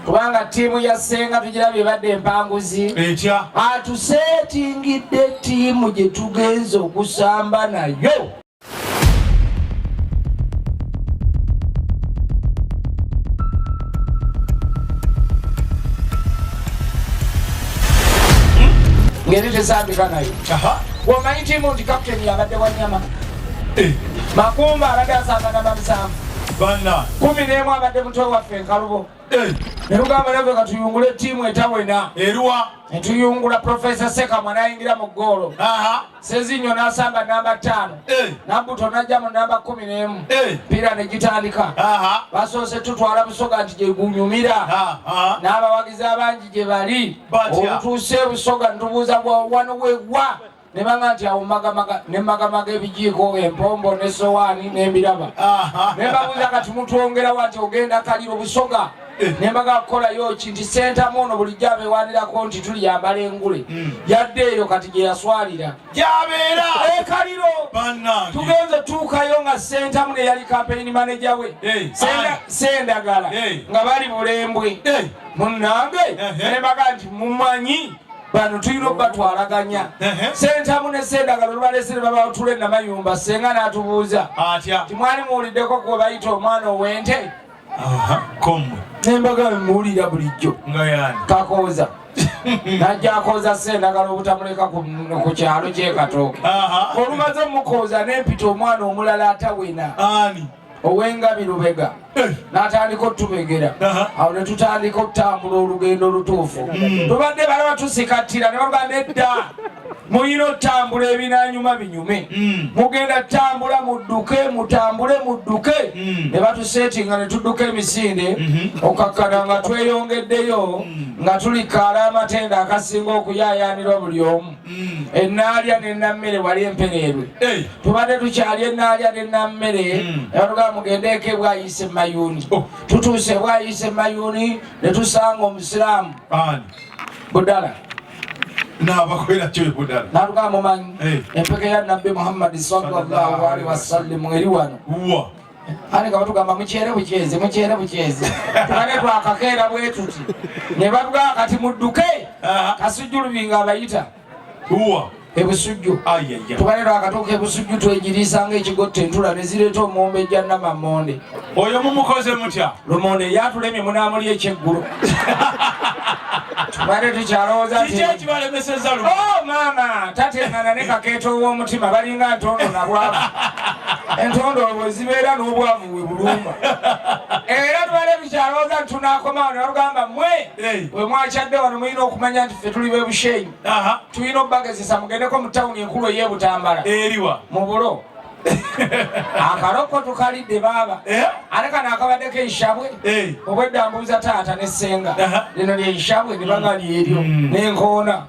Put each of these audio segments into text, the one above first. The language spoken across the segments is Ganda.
kubanga tiimu ya Ssenga tugirabye badde empanguzi atuseetingidde tiimu gye tugenza okusamba nayo. ngeri tesambika nayo. Omanyi tiimu nti kapiteni yabadde Wanyama, Makumba abadde asanga namba 7, 11 abadde muto waffe Nkalubo. Ne lugamba naffe katuyungule tiimu etawena netuyungula Professor Ssekama n'ayingira mu ggoolo, Sezinyo n'asamba namba 5, Nabbuto n'ajja mu namba 11, mpira ne gitandika. Basoose tutwala Busoga nti gye gunyumira, n'abawagizi abangi gye bali. Obutuuse Busoga ntubuuza wano wewa ne banga nti awo ne magamaga ebijiiko, empombo ne sowaani n'embiraba. Ne babuuza kati mutwongerawo nti ogenda Kaliro Busoga. Nembaga kukolayo kinti senta mono bulijjo abeewanirako nti tuliyambala engule. Yadde eyo kati gye yaswalira gyabeera Kaliro. Tugenze tuukayo nga senta mune yali campaign manager we Sendagala nga bali Bulembwe. Munnange nembaga nti mumanyi bano tulina batwalaganya. Senta mune Sendagala lubalesere babatule Namayumba. Senga n'atubuuza ti mwali muwuliddeko kuba bayita omwana ow'ente? Nembaga muwulira bulijjo Kakooza najja akooza Sendagala obutamuleka ku kyalo ky'Ekatooke. Olumaze omukooza nempita omwana omulala atawena ow'Engabi Lubega n'atandika otubegera. Awo ne tutandika okutambula olugendo olutuufu. Tubadde balaba tusikattira ne baga nedda muyina otambula ebinanyuma binyume, mugenda tambula mudduke, mutambule mudduke. Ne batuseetinga ne tudduka emisinde okakkana nga tweyongeddeyo nga tulikaala amatenda akasinga okuyaayaanira buli omu. Ennaalya n'ennammere wali empereerwe. Tubadde tukyali ennaalya n'ennammere ne batugamba mugendeeko Bwayise Mayuuni. Tutuuse Bwayise Mayuuni ne tusanga Omusiraamu Budala n'abakwera kyo Budala n'atugamba mumanyi empeke ya Nabbi Muhammad sallallahu alaihi wasallam eri wano ani nga batugamba mukyere bukyeze tubale twakakeera bwe tuti ne batugamba kati mudduke Kasujjulubi nga abayita ebusujju. Tubale twakatuuka ebusujju twegiriisa ng'ekigotta entula ne zireeta omumbe ejja Namammonde. Oyo mumukoze mutya? Lumonde yatulemye munaamuli ekyeggulo. Tubale tukyalowooza nti ekibalemeseza Lumonde. Maama tateengana ne kakeeto ow'omutima balinga ntondo na bwavu. Entondo bwe zibeera n'obwavu we bulumba. Era tubale tukyalowooza nti tunaakomawo ne balugamba mmwe bwe mwakyadde wano muyina okumanya nti ffe tuli b'ebushenyi. Tulina obbagezesa mugendeko mu tawuni enkulu ey'e Butambala eriwa mu Bulo. Akaloko tukalidde baaba ate kano akabaddeko eishabwe obwedda mbuuza taata ne Ssenga lino lyeishabwe ne baga lyeryo n'enkoona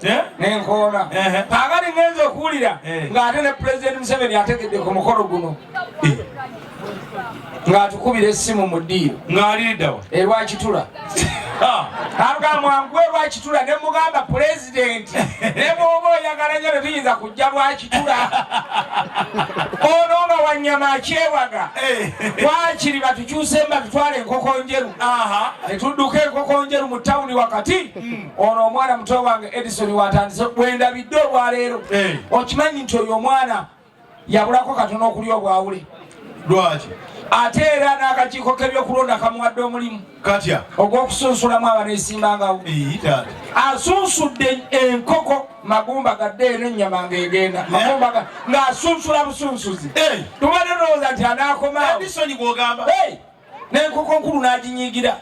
kaagati ngenza okuwulira ng'ate ne Pulezidenti Museveni ategedde ku mukolo guno ng'atukubira essimu mu ddiiro ng'aliddawa Lwakitula. Aluga mwanguwe Lwakitula ne mugamba Pulezidenti ne bw'oba oyagala nnyo tetuyinza kujja Lwakitula. Ono nga Wanyama akyewaga wakiri batukyuse mba tutwala enkoko njeru netudduka enkoko njeru mu tawuni wakati. Ono omwana muto wange Edison watandise bwendabidde olwaleero. Okimanyi nti oyo omwana yabulako katono okulya obwawule. Lwaki? Ate era n'akakiiko k'ebyokulonda kamuwadde omulimu katya ogw'okusunsulamu abaneesimbangawo. Asunsudde enkoko Magumba gadde eno ennyama ng'egenda Magumba ng'asunsula busunsuzi. Tubadde tulowooza nti anaakomawo Edison gw'ogamba n'enkoko nkulu n'aginyiigira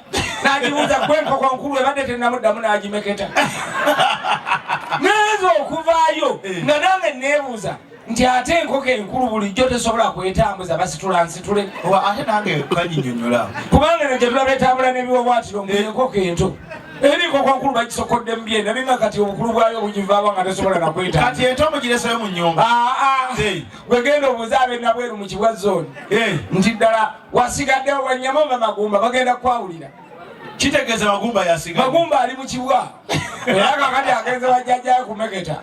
n'agibuuza gwe enkoko nkulu ebadde tennamuddamu n'agimeketa. Ngenza okuvaayo nga nange neebuuza nti ate enkoko enkulu bulijjo tesobola kwetambuza basitula nsitule. Ate nange kanyinyonnyola kubanga eno gye tulaba etambula n'ebiwawaatiro ng'enkoko ento eri enkoko nkulu bagisokodde mu byenda ninga kati obukulu bwayo bugivaaba nga tesobola nakwetamba. Kati ento mugireseyo mu nnyumba. Gwe genda obuuza ab'ennabweru mu Kibwa Zone nti ddala wasigaddewo Wanyama oba Magumba bagenda kwawulira. Kitegeeza Magumba yasiga. Magumba ali mu Kibwa era kakati agenze wajjajjayo kumeketa.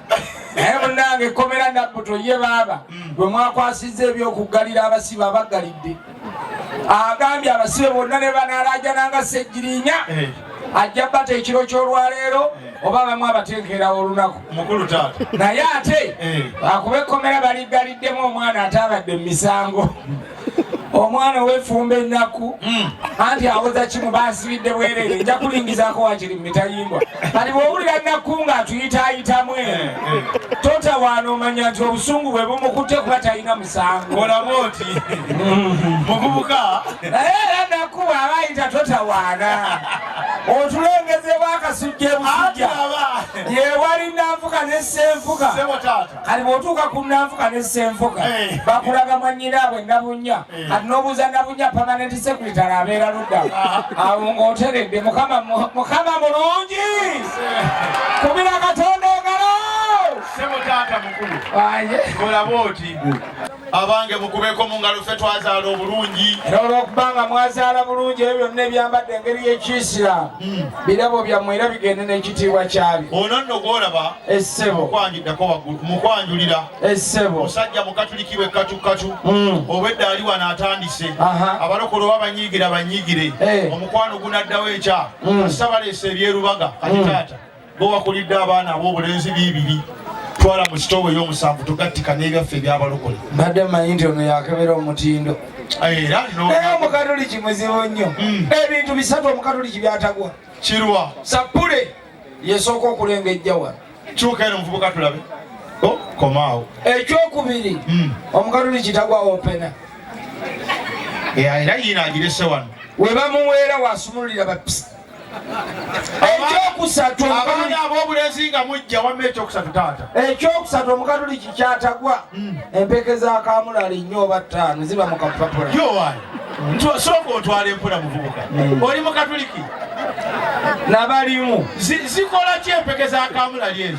Naye munnange ekkomera Nabbuto ye baaba bwe mwakwasizza ebyokuggalira abasibe abaggalidde agambye abasibe bonna ne banaalaajananga Ssejjirinya ajja bata ekiro ky'olwaleero oba bamwe abateekera olunaku mukulu taata naye ate akuba ekkomera baligaliddemu omwana atabadde mu misango omwana ow'effumba ennaku anti awoza kimu basibidde bwereere nja kulingizaako wakiri mu mitayimbwa kati bw'owulira nnakku ng'atuyitaayitamu totawaana omanya nti obusungu bwe bumukutte kuba talina musango olaba oti muvubuka naye era nnakku bw'aba ayita totawaana otulengezebwa akasujja ebusujja yewali nanfuka nessenfuka kati bw'otuuka ku nanfuka nessenfuka bakulaga mwannyinaabwe nabunnya kati n'obuuza nabunnya permanent secretary abeera ludda awo ng'oteredde mukama mulungi kubira katonda engalo sebo taata mukulu olaba oti abange mukubeko mu ngalo ffe twazaala obulungi era olw'okubanga mwazaala bulungi ebyo byonna ebyambadde engeri y'ekiisiraamu birabo byammwe era bigende n'ekitiibwa kyabyo ono nno gwolaba essebo mukwanjuddako waggulu mukwanjulira essebo musajja mukatuliki we kacukatu obwedda ali wano atandise abalokole oba banyiigire omukwano gunaddawo ekya kasita baleese ebyerubaga kati taata gowakulidde abaana ab'obulenzi biibiri twala mu sitowa ey'omusanvu tugattika n'ebyaffe ebyabalokole mbadde manyi nti ono yakebera omutindo era omukatoliki muzibu nnyo ebintu bisatu omukatoliki byatagwa kirwa sappule yesooka okulengejja wano kyuka eno muvubuka tulabe komaawo ekyokubiri omukatoliki tagwa opena era yinaagirese wano we bamuweera wasumululira bapisi ekyokusatu abaana ab'obulenzi nga mujja wamma ekyokusatu taata ekyokusatu omukatoliki kyatagwa empeke za kamulali nnyo oba ttaano ziba mu kapapula yowaani sooka otwala empula muvubuka oli mukatoliki nabalimu zikola ki empeke za kamulali ezo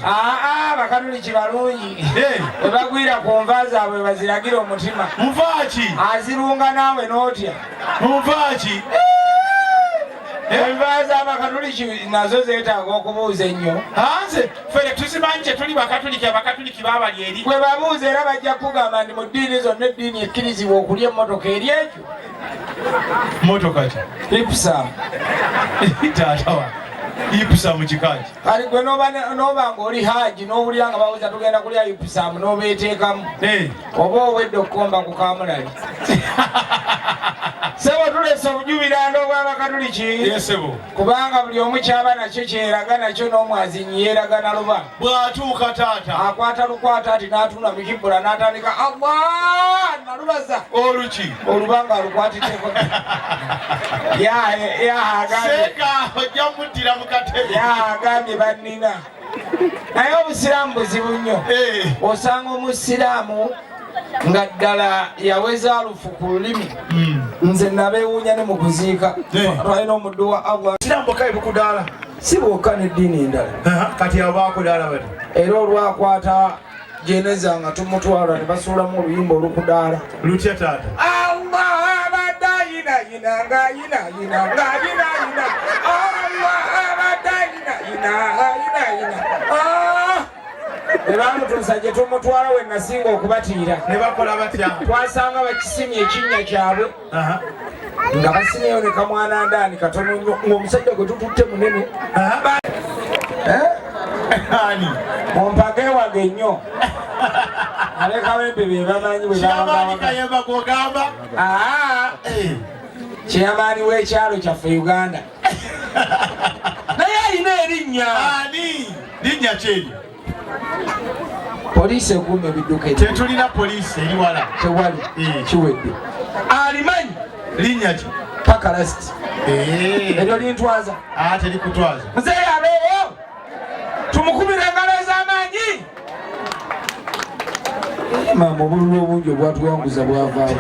bakatoliki balungi ebagwira ku nva zaabwe baziragira omutima muvaaki azirunga naawe n'otya muvaaki enva z'abakatoliki nazo zeetaaga okubuuza ennyo nze fere tuzimanyi kye tuli bakatoliki abakatoliki baabali eri bwe babuuza era bajja kugamba nti mu ddiini zonna eddiini ekkirizibwa okulya emmotoka eri ekyo motoka ki ipusamu taatawa ipusamu kikaki kati gwe n'oba ng'oli haji n'owulira nga bawuza tugenda kulya ipusamu n'obeeteekamu oba owedde okukomba ku kamulali sebo tulese obujubiranda obw'abakatoliki kubanga buli omu kyaba nakyo kyeraga nakyo n'omwazinyi yeeraga na luba bw'atuuka taata akwata lukwata ati n'atunda mu kibbula n'atandika allah nalubaza oluki olubanga alukwatiddeko yagambye bannina naye obusiraamu buzibu nnyo osanga omusiraamu nga ddala yaweza alufu ku lulimi nze nabeewuunya ne mu kuziika twalina omuddu wa allah siramboka ebikudaala si bwokka n'eddiini endala kati abakudaala bati era olwakwata jeneza nga tumutwala ne basuulamu oluyimba olukudaala lutya taata allah abadde ayinayina ng'ayinayina ng'ayinayina allah abadde ayinayina ebamutuusa gye tumutwala we nasinga okubatiira ne bakola batya twasanga bakisimye ekinnya kyabwe nga basimyeyo ne kamwana ndaani katono nnyo ng'omusajja gwe tututte munene ompage wage nnyo abekawempe be bamanyi bwebagamba kyeyamaani w'ekyalo kyaffe uganda naye alina erinnya linnya kyeri poliisi ekuuma ebidduka tetulina poliisi eri wala tewali kiwedde alimanyi linnya ki pakalasiti eryo lintwaza terikutwaza muzeeyi abeewo tumukubira engalo ez'amaanyi mama obululu obungi obwatuwanguza bwavaawo